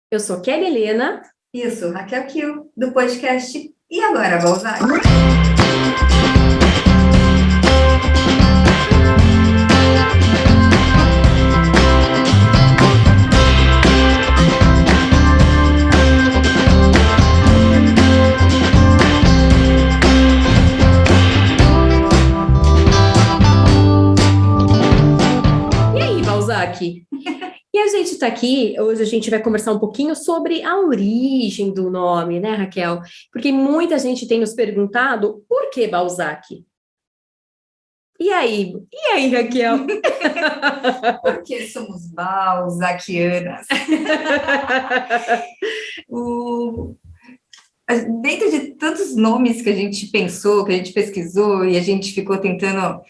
Eu sou Kelly Helena. Isso, Raquel Kiel, do podcast E Agora, Balzac? E aí, Balzac? E a gente está aqui, hoje a gente vai conversar um pouquinho sobre a origem do nome, né, Raquel? Porque muita gente tem nos perguntado por que Balzac? E aí, Raquel? Porque somos balzaquianas. O... Dentro de tantos nomes que a gente pensou, que a gente pesquisou e a gente ficou tentando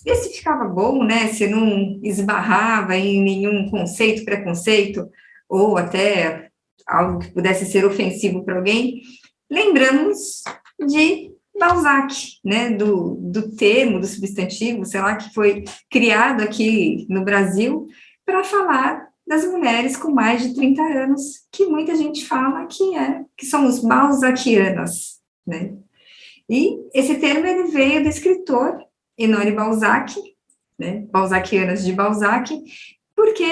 ver se ficava bom, né? Se não esbarrava em nenhum conceito, preconceito, ou até algo que pudesse ser ofensivo para alguém, lembramos de Balzac, né? Do termo, do substantivo, sei lá, que foi criado aqui no Brasil para falar das mulheres com mais de 30 anos, que muita gente fala que são os balzaquianas, né? E esse termo ele veio do escritor Honoré Balzac, né, Balzaquianas de Balzac, porque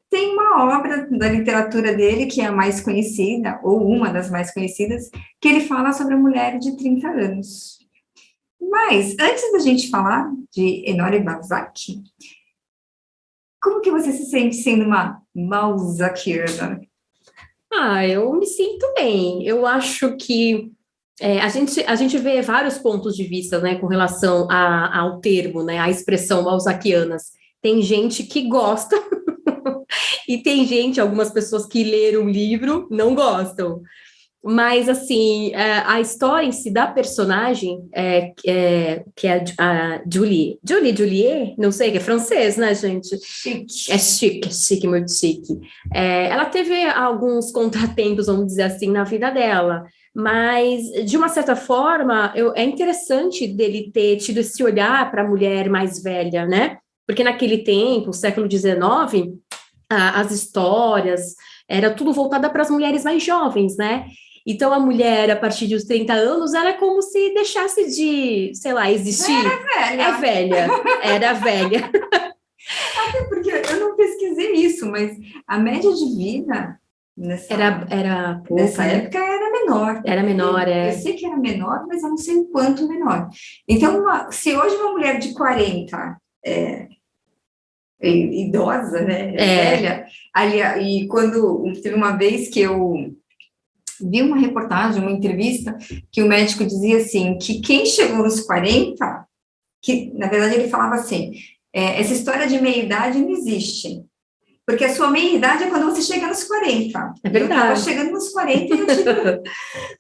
tem uma obra da literatura dele, que é a mais conhecida, ou uma das mais conhecidas, que ele fala sobre a mulher de 30 anos. Mas, antes da gente falar de Honoré Balzac, como que você se sente sendo uma balzaquiana? Eu me sinto bem. Eu acho que a gente vê vários pontos de vista, né, com relação ao termo, né, à expressão balzaquianas. Tem gente que gosta e tem gente, algumas pessoas que leram o livro não gostam. Mas, assim, a história em si da personagem, que é a Julie, não sei, que é francês, né, gente? Chique. É chique, muito chique. Ela teve alguns contratempos, vamos dizer assim, na vida dela, mas, de uma certa forma, é interessante dele ter tido esse olhar para a mulher mais velha, né? Porque naquele tempo, século XIX, as histórias, era tudo voltada para as mulheres mais jovens, né? Então, a mulher, a partir dos 30 anos, era como se deixasse de, sei lá, existir. Velha. Era velha. Até porque eu não pesquisei isso, mas a média de vida Era pouca, nessa né? época era menor. Era menor, Eu sei que era menor, mas eu não sei o quanto menor. Então, se hoje uma mulher de 40 idosa, né, velha, ali, e quando teve uma vez que eu vi uma reportagem, uma entrevista, que o médico dizia assim, que quem chegou nos 40, que na verdade ele falava assim, essa história de meia-idade não existe. Porque a sua meia-idade é quando você chega nos 40. É verdade. Eu estava chegando nos 40 e eu tive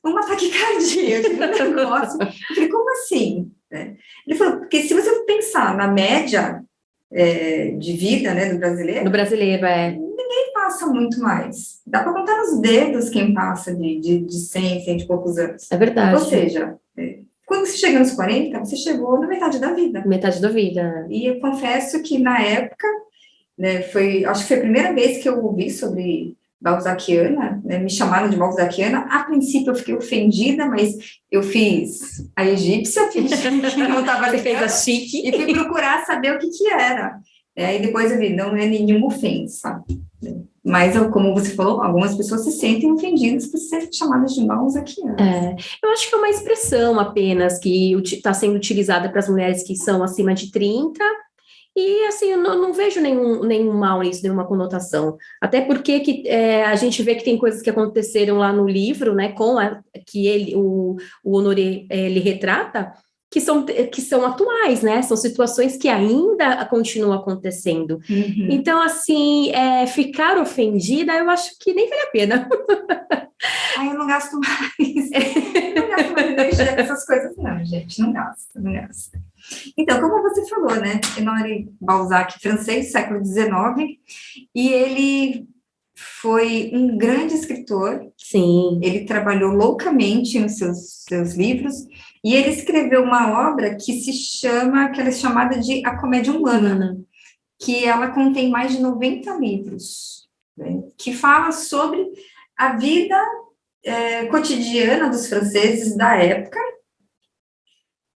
uma taquicardia, eu tive um negócio. Eu falei, como assim? Ele falou, porque se você pensar na média de vida, né, do brasileiro... Do brasileiro, ninguém passa muito mais. Dá para contar nos dedos quem passa de 100, 100 e poucos anos. É verdade. Ou seja, quando você chega nos 40, você chegou na metade da vida. Metade da vida. E eu confesso que na época, né, acho que foi a primeira vez que eu ouvi sobre balzaquiana, né, me chamaram de balzaquiana. A princípio eu fiquei ofendida, mas eu fiz a egípcia, que não estava Você fez a chique. e fui procurar saber o que era. E depois eu vi, não é nenhuma ofensa. Mas, como você falou, algumas pessoas se sentem ofendidas por serem chamadas de balzaquianas. Eu acho que é uma expressão apenas que está sendo utilizada para as mulheres que são acima de 30. E, assim, eu não vejo nenhum mal nisso, nenhuma conotação. Até porque a gente vê que tem coisas que aconteceram lá no livro, né, que o Honoré, ele retrata, que são atuais, né? São situações que ainda continuam acontecendo. Uhum. Então, assim, ficar ofendida, eu acho que nem vale a pena. Eu não gasto mais. Não gasto mais energia com essas coisas, não, gente. Não gasto. Então, como você falou, né? Honoré Balzac, francês, século XIX, e ele foi um grande escritor. Sim. Ele trabalhou loucamente nos seus livros, e ele escreveu uma obra que que ela é chamada de A Comédia Humana, que ela contém mais de 90 livros. né, que fala sobre a vida cotidiana dos franceses da época,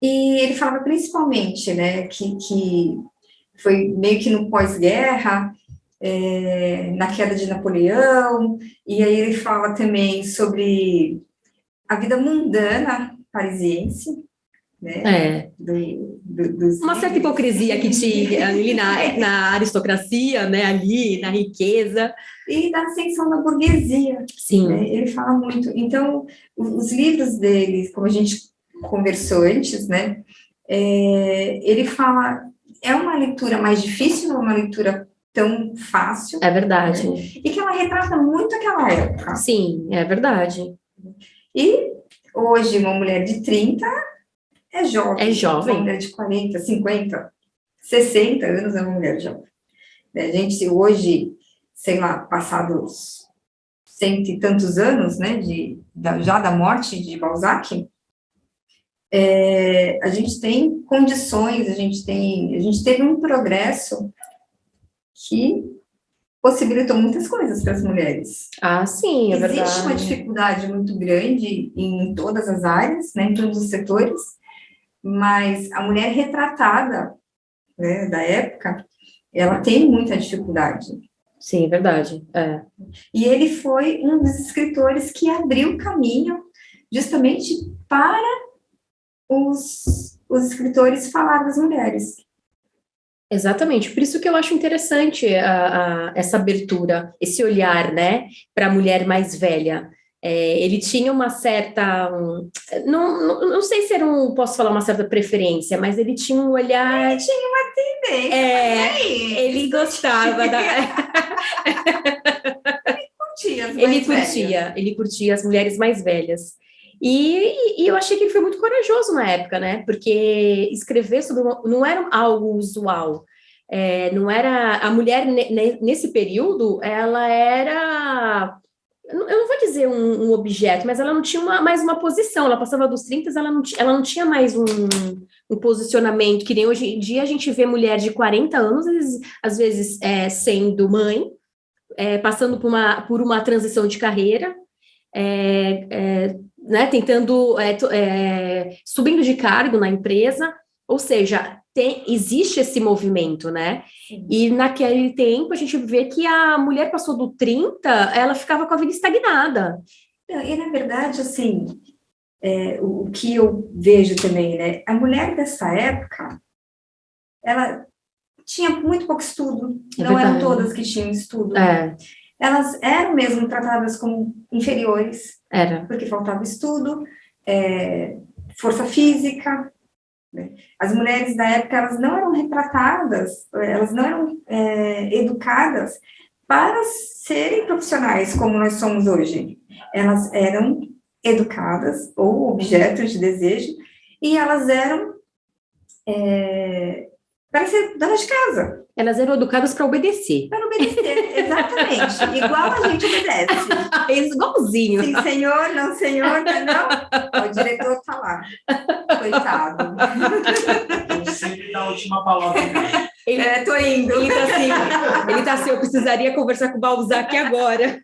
e ele falava principalmente, né, que foi meio que no pós-guerra, na queda de Napoleão, e aí ele fala também sobre a vida mundana parisiense, né? Uma certa hipocrisia que tinha ali na aristocracia, né? Ali na riqueza. E da ascensão da burguesia. Sim. Né? Ele fala muito. Então, os livros dele, como a gente conversou antes, né? Ele fala, é uma leitura mais difícil, não é uma leitura tão fácil. É verdade. Né? E que ela retrata muito aquela época. Sim, é verdade. E hoje, uma mulher de 30 é jovem. É jovem. Uma mulher de 40, 50, 60 anos é uma mulher jovem. A gente hoje, sei lá, passados 100 e tantos anos, né, já da morte de Balzac, a gente tem condições, a gente teve um progresso que possibilitou muitas coisas para as mulheres. Ah, sim, é verdade. Existe uma dificuldade muito grande em todas as áreas, né, em todos os setores, mas a mulher retratada, né, da época, ela tem muita dificuldade. Sim, é verdade. E ele foi um dos escritores que abriu caminho justamente para os escritores falar das mulheres. Exatamente, por isso que eu acho interessante essa abertura, esse olhar, né, para a mulher mais velha. Ele tinha uma certa, não sei se posso falar uma certa preferência, mas ele tinha um olhar... Ele tinha uma tendência, ele gostava da... Ele curtia as mulheres mais velhas. E eu achei que ele foi muito corajoso na época, né? Porque escrever sobre não era algo usual. Não era... A mulher, nesse período, ela era... Eu não vou dizer um objeto, mas ela não tinha mais uma posição. Ela passava dos 30, ela não tinha mais um posicionamento, que nem hoje em dia a gente vê mulher de 40 anos, às vezes sendo mãe, passando por uma transição de carreira, né, tentando, subindo de cargo na empresa, ou seja, existe esse movimento, né? Sim. E naquele tempo a gente vê que a mulher passou do 30, ela ficava com a vida estagnada. E na verdade, assim, o que eu vejo também, né? A mulher dessa época, ela tinha muito pouco estudo, não eram todas que tinham estudo. Elas eram mesmo tratadas como inferiores, porque faltava estudo, força física. Né? As mulheres da época, elas não eram retratadas, elas não eram educadas para serem profissionais como nós somos hoje. Elas eram educadas ou objetos de desejo, e elas eram para ser donas de casa. Elas eram educadas para obedecer. Para obedecer, exatamente. Igual a gente obedece. Igualzinho. Sim, senhor, não, não. O diretor está lá. Coitado. Eu sempre dá a última palavra. Tô indo. Ele tá assim, eu precisaria conversar com o Balzac agora.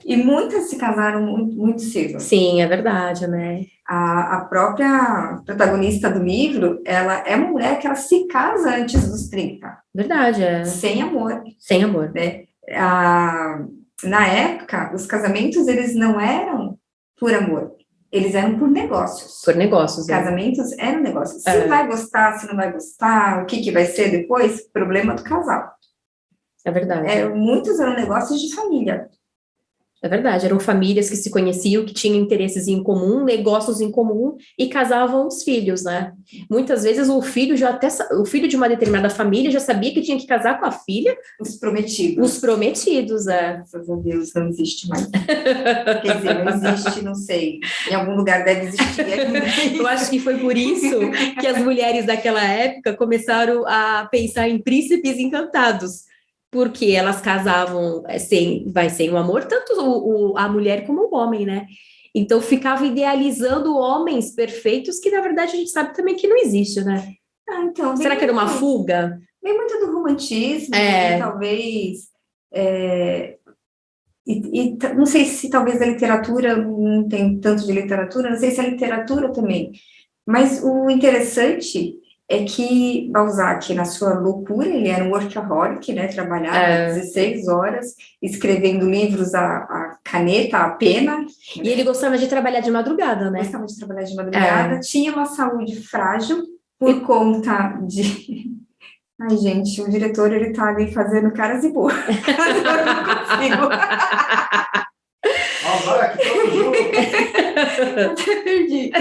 E muitas se casaram muito, muito cedo. Sim, é verdade, né? A própria protagonista do livro, ela é uma mulher que ela se casa antes dos 30. Verdade, Sem amor. Sem amor. Né? Na época, os casamentos, eles não eram por amor. Eles eram por negócios. Por negócios, Casamentos eram negócios. Se vai gostar, se não vai gostar, o que vai ser depois, problema do casal. É verdade. Muitos eram negócios de família. É verdade, eram famílias que se conheciam, que tinham interesses em comum, negócios em comum e casavam os filhos, né? Muitas vezes o filho de uma determinada família já sabia que tinha que casar com a filha. Os prometidos. Os prometidos, Graças a Deus, não existe mais. Quer dizer, não existe, não sei. Em algum lugar deve existir. Eu acho que foi por isso que as mulheres daquela época começaram a pensar em príncipes encantados. Porque elas casavam sem o amor, tanto a mulher como o homem, né? Então, ficava idealizando homens perfeitos, que, na verdade, a gente sabe também que não existe, né? Então, será que era uma fuga? Tem muito do romantismo, e talvez... não sei se talvez a literatura, não tem tanto de literatura, não sei se a literatura também, mas o interessante é que Balzac, na sua loucura, ele era um workaholic, né, trabalhava 16 horas, escrevendo livros a caneta, a pena. E ele gostava de trabalhar de madrugada, né? Gostava de trabalhar de madrugada, tinha uma saúde frágil por conta de... Ai, gente, o diretor, ele tá ali fazendo caras e boas. Eu não consigo. Balzac, todo junto. Até perdi.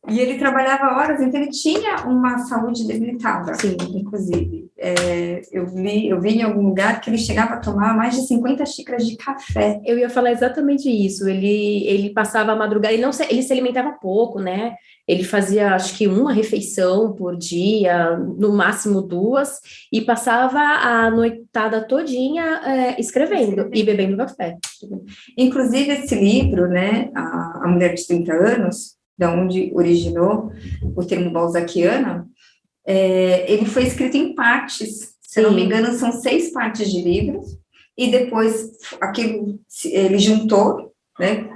E ele trabalhava horas, então ele tinha uma saúde debilitada. Sim. Inclusive. Eu vi em algum lugar que ele chegava a tomar mais de 50 xícaras de café. Eu ia falar exatamente isso. Ele passava a madrugada, ele se alimentava pouco, né? Ele fazia, acho que, uma refeição por dia, no máximo 2, e passava a noitada todinha escrevendo e bebendo café. Inclusive, esse livro, né, A Mulher de 30 Anos, da onde originou o termo balzaquiana, ele foi escrito em partes, se não me engano, são 6 partes de livro, e depois aquilo ele juntou, né,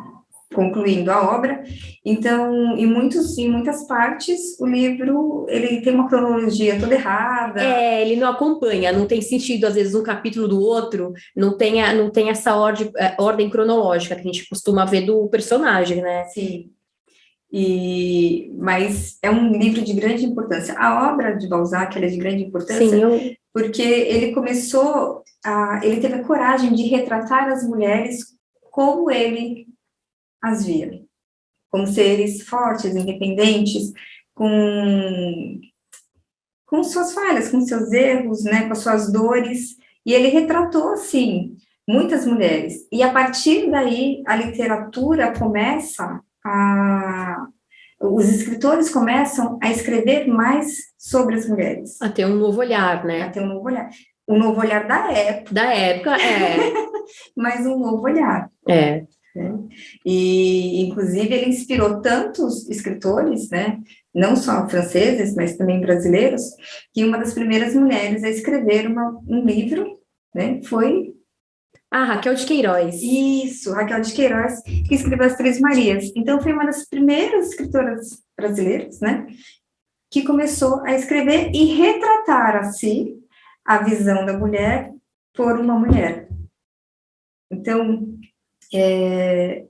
concluindo a obra. Então, em muitas partes, o livro, ele tem uma cronologia toda errada. Ele não acompanha, não tem sentido, às vezes, um capítulo do outro, não tem essa ordem cronológica que a gente costuma ver do personagem, né? Sim. Mas é um livro de grande importância. A obra de Balzac, ela é de grande importância, porque ele ele teve a coragem de retratar as mulheres como ele as via, como seres fortes, independentes, com suas falhas, com seus erros, né, com suas dores, e ele retratou, assim, muitas mulheres, e a partir daí a literatura os escritores começam a escrever mais sobre as mulheres. A ter um novo olhar, né? A ter um novo olhar. Um novo olhar da época. Da época, Mas um novo olhar. Né? E, inclusive, ele inspirou tantos escritores, né, não só franceses, mas também brasileiros, que uma das primeiras mulheres a escrever um livro, né, foi... Raquel de Queiroz. Isso, Raquel de Queiroz, que escreveu As Três Marias. Então, foi uma das primeiras escritoras brasileiras, né, que começou a escrever e retratar, assim, a visão da mulher por uma mulher. Então...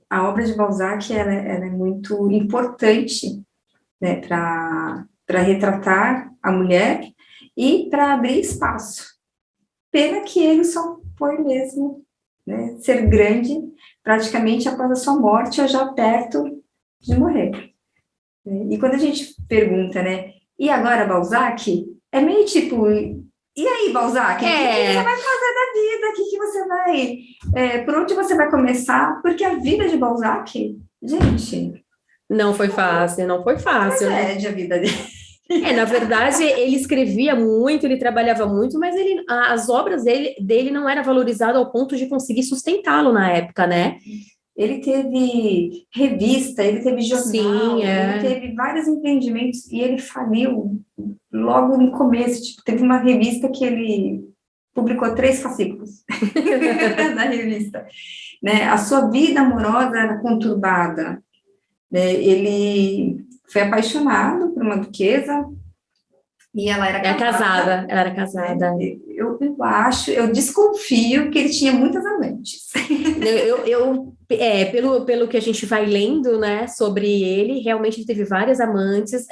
a obra de Balzac ela é muito importante, né, para retratar a mulher e para abrir espaço. Pena que ele só foi mesmo, né, ser grande praticamente após a sua morte ou já perto de morrer. E quando a gente pergunta, né, e agora Balzac? É meio tipo... E aí, Balzac, o que você vai fazer da vida? O que você vai... por onde você vai começar? Porque a vida de Balzac, gente... Não foi fácil. É a vida dele. Na verdade, ele escrevia muito, ele trabalhava muito, mas as obras dele não eram valorizadas ao ponto de conseguir sustentá-lo na época, né? Ele teve revista, ele teve jornal, ele teve vários empreendimentos e ele faliu logo no começo. Tipo, teve uma revista que ele publicou 3 fascículos da revista. Né? A sua vida amorosa era conturbada. Né? Ele foi apaixonado por uma duquesa e ela era casada. Ela era casada. Eu desconfio que ele tinha muitas amantes. Pelo que a gente vai lendo, né, sobre ele, realmente ele teve várias amantes,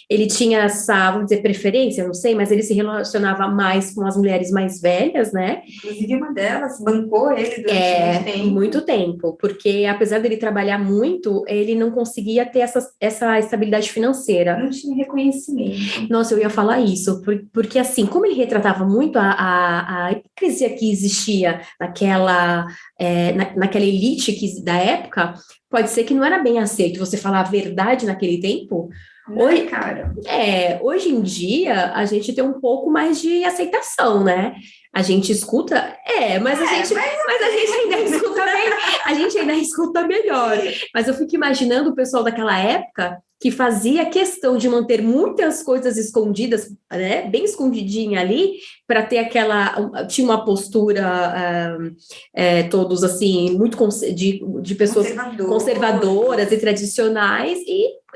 ele tinha essa, vamos dizer, preferência, não sei, mas ele se relacionava mais com as mulheres mais velhas, né? Inclusive uma delas bancou ele durante muito tempo, porque apesar dele trabalhar muito, ele não conseguia ter essa estabilidade financeira. Não tinha reconhecimento. Nossa, eu ia falar isso, porque assim, como ele retratava muito a hipocrisia que existia naquela elite da época, pode ser que não era bem aceito você falar a verdade naquele tempo. Hoje em dia, a gente tem um pouco mais de aceitação, né? A gente escuta, mas a gente ainda escuta bem, a gente ainda escuta melhor. Mas eu fico imaginando o pessoal daquela época que fazia questão de manter muitas coisas escondidas, né, bem escondidinha ali, para ter tinha uma postura, todos assim, muito de pessoas conservadoras e tradicionais,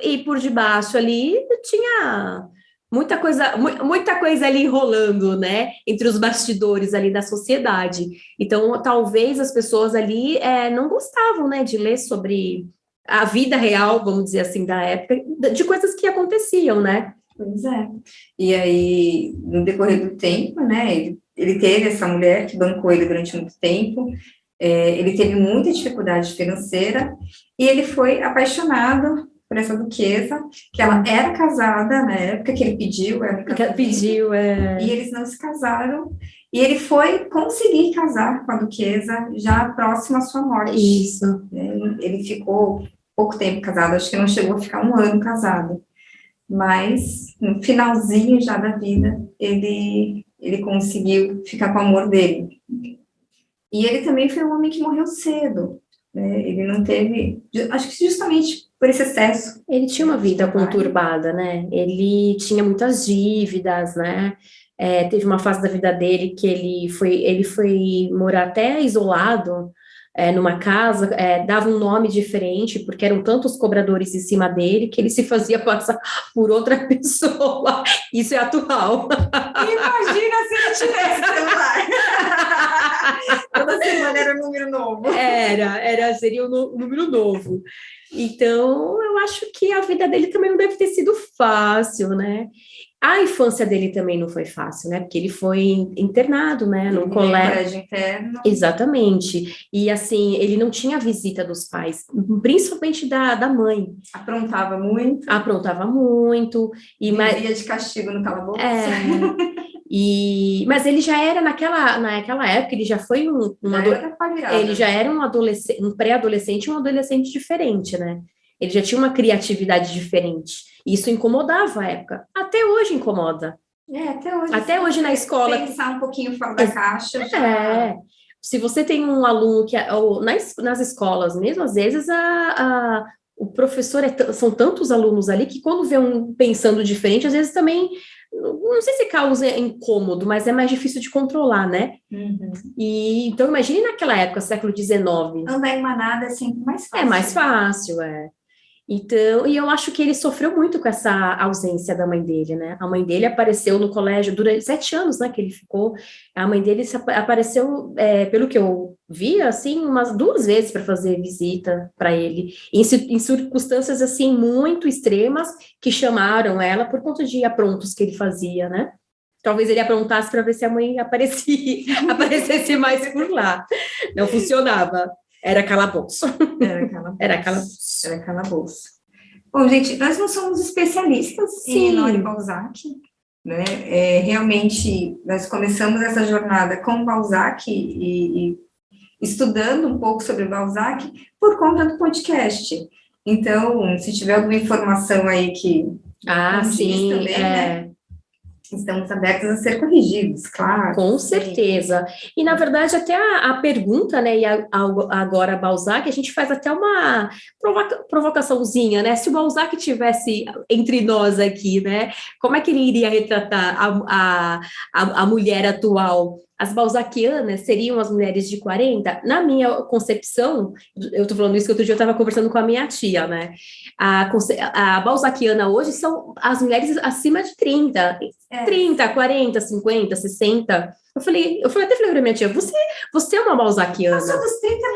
e por debaixo ali tinha muita coisa ali rolando, né, entre os bastidores ali da sociedade. Então, talvez as pessoas ali não gostavam, né, de ler sobre a vida real, vamos dizer assim, da época, de coisas que aconteciam, né? Pois é. E aí, no decorrer do tempo, né, ele teve essa mulher que bancou ele durante muito tempo, ele teve muita dificuldade financeira, e ele foi apaixonado por essa duquesa, que ela era casada na época que ele pediu, e eles não se casaram, e ele foi conseguir casar com a duquesa já próximo à sua morte. Isso. Ele ficou pouco tempo casado, acho que não chegou a ficar 1 ano casado, mas no finalzinho já da vida, ele conseguiu ficar com o amor dele. E ele também foi um homem que morreu cedo, né? Ele não teve, acho que justamente por esse excesso. Ele tinha uma vida conturbada, né? Ele tinha muitas dívidas, né? Teve uma fase da vida dele que ele foi morar até isolado, numa casa, dava um nome diferente, porque eram tantos cobradores em cima dele, que ele se fazia passar por outra pessoa. Isso é atual. Imagina se ele tivesse celular. Toda semana era um número novo. Seria um número novo. Então, eu acho que a vida dele também não deve ter sido fácil, né? A infância dele também não foi fácil, né? Porque ele foi internado, né? Num colégio interno. Exatamente. E, assim, ele não tinha visita dos pais, principalmente da mãe. Aprontava muito. Vivia de castigo no calabouço. Mas ele já era, naquela época, ele já foi ele já era um pré-adolescente e um adolescente diferente, né? Ele já tinha uma criatividade diferente. Isso incomodava a época. Até hoje incomoda. Até hoje. Até hoje na escola. Pensar um pouquinho fora da caixa. Se você tem um aluno nas escolas mesmo, às vezes o professor são tantos alunos ali que quando vê um pensando diferente, às vezes também, não sei se causa incômodo, mas é mais difícil de controlar, né? Uhum. Então, imagine naquela época, século XIX. Andar em manada é sempre mais fácil. É mais fácil, Então, e eu acho que ele sofreu muito com essa ausência da mãe dele, né? A mãe dele apareceu no colégio durante 7 anos, né, que ele ficou. A mãe dele apareceu, pelo que eu vi, assim, umas 2 vezes para fazer visita para ele, em circunstâncias, assim, muito extremas, que chamaram ela por conta de aprontos que ele fazia, né? Talvez ele aprontasse para ver se a mãe aparecesse mais por lá. Não funcionava. Era calabouço. Era calabouço. Bom, gente, nós não somos especialistas em Honore Balzac, né? Realmente, nós começamos essa jornada com Balzac e estudando um pouco sobre Balzac por conta do podcast. Então, se tiver alguma informação aí que sim, também, né? Estamos abertos a ser corrigidos, claro. Com certeza. E, na verdade, até a pergunta, né, e agora Balzac, a gente faz até uma provocaçãozinha, né? Se o Balzac tivesse entre nós aqui, né, como é que ele iria retratar a mulher atual? As balzaquianas seriam as mulheres de 40? Na minha concepção, eu estou falando isso que outro dia eu estava conversando com a minha tia, né? A balzaquiana hoje são as mulheres acima de 30. 30, 40, 50, 60. Eu até falei pra minha tia, você é uma balzaquiana. Passou dos 30 é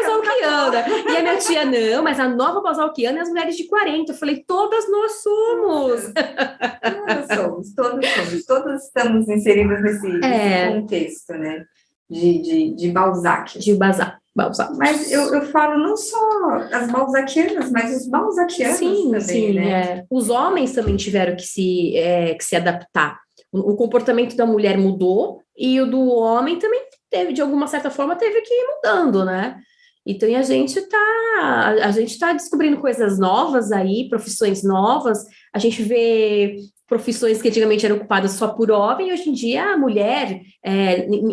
balzaquiana. E a minha tia, não, mas a nova balzaquiana é as mulheres de 40. Eu falei, todas nós somos. Todas estamos inseridas nesse contexto, né? De Balzac. De Balzac. Mas eu falo não só as balzaquianas, mas os balzaquianos também, né? Os homens também tiveram que se adaptar. O comportamento da mulher mudou e o do homem também teve, de alguma certa forma, teve que ir mudando, né? Então, a gente tá descobrindo coisas novas aí, profissões novas. A gente vê profissões que antigamente eram ocupadas só por homem, e hoje em dia a mulher,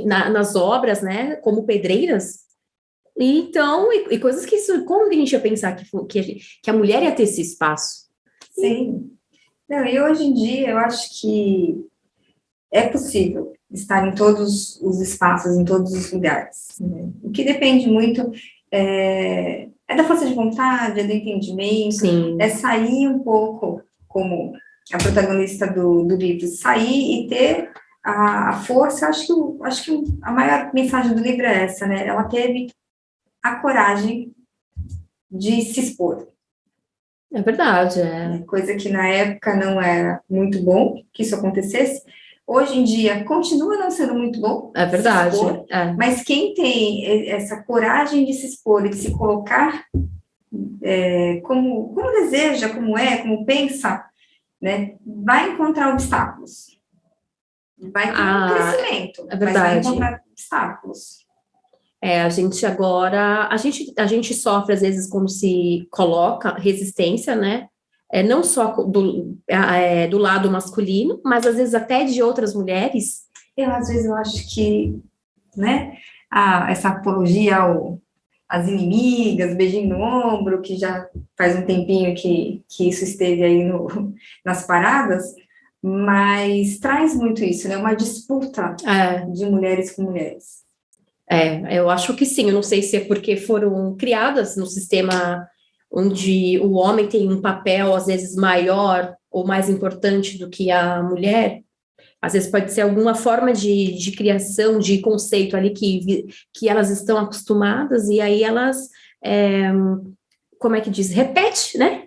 nas obras, né, como pedreiras. Então, e coisas que isso, como a gente ia pensar que a mulher ia ter esse espaço? Sim. Não, e hoje em dia eu acho que é possível estar em todos os espaços, em todos os lugares, né? O que depende muito é da força de vontade, é do entendimento, Sim. é sair um pouco, como a protagonista do livro, sair e ter a força. Acho que a maior mensagem do livro é essa, né? Ela teve a coragem de se expor. É verdade, é. Coisa que na época não era muito bom que isso acontecesse. Hoje em dia continua não sendo muito bom. É verdade. Se expor, mas quem tem essa coragem de se expor e de se colocar como deseja, como pensa, né, vai encontrar obstáculos. Vai ter um crescimento, é mas vai encontrar obstáculos. A gente agora, a gente sofre às vezes quando se coloca resistência, né? Não só do lado masculino, mas às vezes até de outras mulheres. Às vezes eu acho que, né, essa apologia às inimigas, beijinho no ombro, que já faz um tempinho que isso esteve aí nas paradas, mas traz muito isso, né? Uma disputa de mulheres com mulheres. Eu acho que sim. Eu não sei se é porque foram criadas no sistema onde o homem tem um papel, às vezes, maior ou mais importante do que a mulher. Às vezes pode ser alguma forma de criação, de conceito ali que elas estão acostumadas, e aí elas, como é que diz? Repete, né?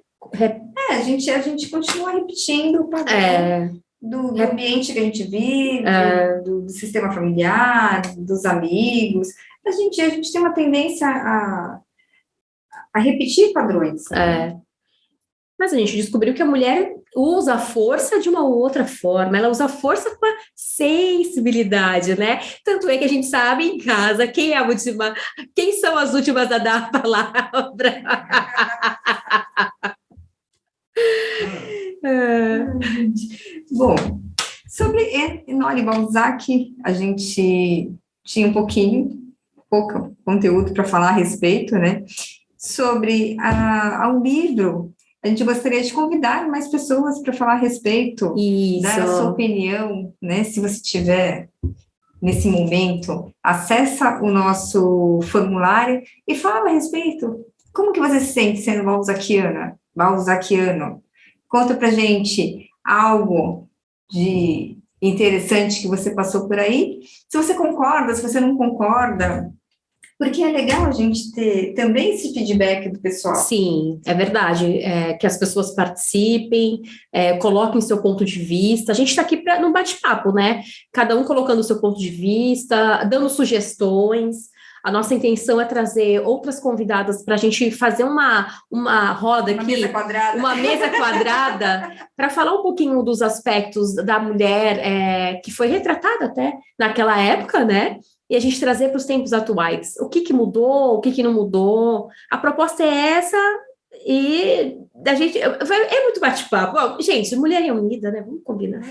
A gente continua repetindo o padrão do ambiente que a gente vive, do sistema familiar, dos amigos. A gente tem uma tendência a repetir padrões. Mas a gente descobriu que a mulher usa a força de uma outra forma, ela usa a força com a sensibilidade, né? Tanto é que a gente sabe em casa quem são as últimas a dar a palavra. Bom, sobre Henri Balzac, a gente tinha pouco conteúdo para falar a respeito, né? Sobre ao livro, a gente gostaria de convidar mais pessoas para falar a respeito, dar a sua opinião, né? Se você tiver, nesse momento, acessa o nosso formulário e fala a respeito. Como que você se sente sendo balzaquiano? Conta pra gente algo de interessante que você passou por aí. Se você concorda, se você não concorda, porque é legal a gente ter também esse feedback do pessoal. Sim, é verdade, que as pessoas participem, coloquem seu ponto de vista. A gente está aqui num bate-papo, né? Cada um colocando o seu ponto de vista, dando sugestões. A nossa intenção é trazer outras convidadas para a gente fazer uma roda aqui, uma mesa quadrada, para falar um pouquinho dos aspectos da mulher que foi retratada até naquela época, né? E a gente trazer para os tempos atuais. O que mudou, o que não mudou. A proposta é essa, e a gente... É muito bate-papo. Bom, gente, mulher é unida, né? Vamos combinar.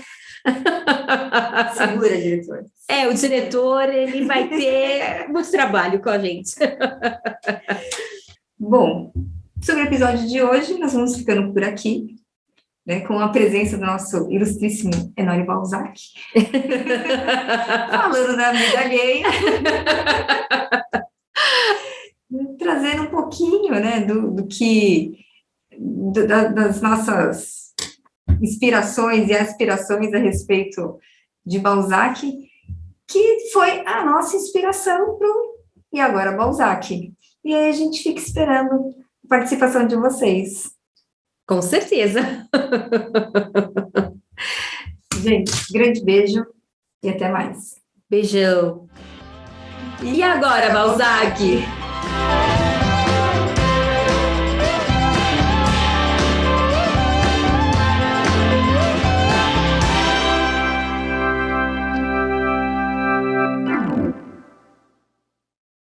Segura, diretor. O diretor, ele vai ter muito trabalho com a gente. Bom, sobre o episódio de hoje, nós vamos ficando por aqui, né, com a presença do nosso ilustríssimo Henri Balzac, falando da vida alheia, trazendo um pouquinho, né, das nossas inspirações e aspirações a respeito de Balzac, que foi a nossa inspiração E Agora Balzac. E aí a gente fica esperando a participação de vocês. Com certeza. Gente, grande beijo e até mais. Beijão. E agora, Balzac?